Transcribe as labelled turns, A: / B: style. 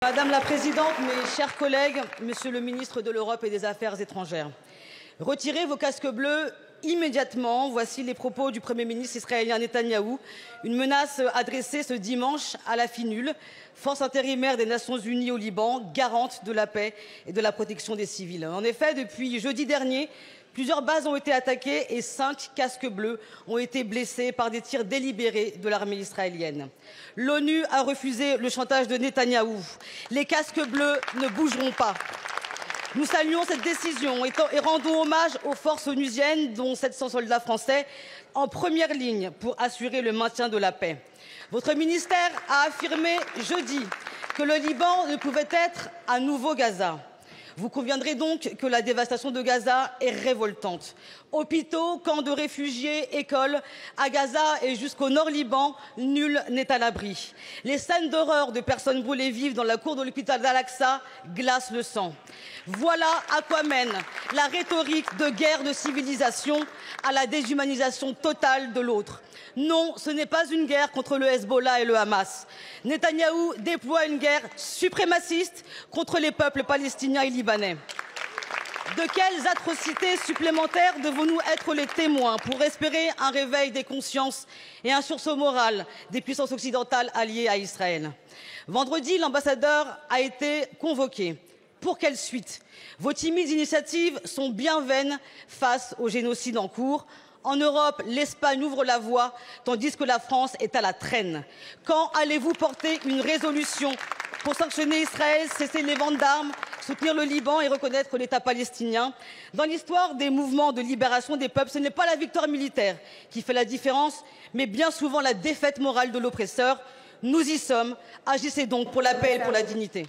A: Madame la Présidente, mes chers collègues, Monsieur le ministre de l'Europe et des Affaires étrangères, retirez vos casques bleus immédiatement. Voici les propos du Premier ministre israélien Netanyahou, une menace adressée ce dimanche à la FINUL, force intérimaire des Nations Unies au Liban, garante de la paix et de la protection des civils. En effet, depuis jeudi dernier, plusieurs bases ont été attaquées et 5 casques bleus ont été blessés par des tirs délibérés de l'armée israélienne. L'ONU a refusé le chantage de Netanyahou. Les casques bleus ne bougeront pas. Nous saluons cette décision et rendons hommage aux forces onusiennes, dont 700 soldats français, en première ligne pour assurer le maintien de la paix. Votre ministère a affirmé jeudi que le Liban ne pouvait être un nouveau Gaza. Vous conviendrez donc que la dévastation de Gaza est révoltante. Hôpitaux, camps de réfugiés, écoles, à Gaza et jusqu'au nord Liban, nul n'est à l'abri. Les scènes d'horreur de personnes brûlées vives dans la cour de l'hôpital d'Al-Aqsa glacent le sang. Voilà à quoi mène la rhétorique de guerre de civilisation à la déshumanisation totale de l'autre. Non, ce n'est pas une guerre contre le Hezbollah et le Hamas. Netanyahou déploie une guerre suprémaciste contre les peuples palestiniens et libanais. De quelles atrocités supplémentaires devons-nous être les témoins pour espérer un réveil des consciences et un sursaut moral des puissances occidentales alliées à Israël? Vendredi, l'ambassadeur a été convoqué. Pour quelle suite? Vos timides initiatives sont bien vaines face au génocide en cours. En Europe, l'Espagne ouvre la voie, tandis que la France est à la traîne. Quand allez-vous porter une résolution pour sanctionner Israël, cesser les ventes d'armes, soutenir le Liban et reconnaître l'État palestinien? Dans l'histoire des mouvements de libération des peuples, ce n'est pas la victoire militaire qui fait la différence, mais bien souvent la défaite morale de l'oppresseur. Nous y sommes. Agissez donc pour la paix et pour la dignité.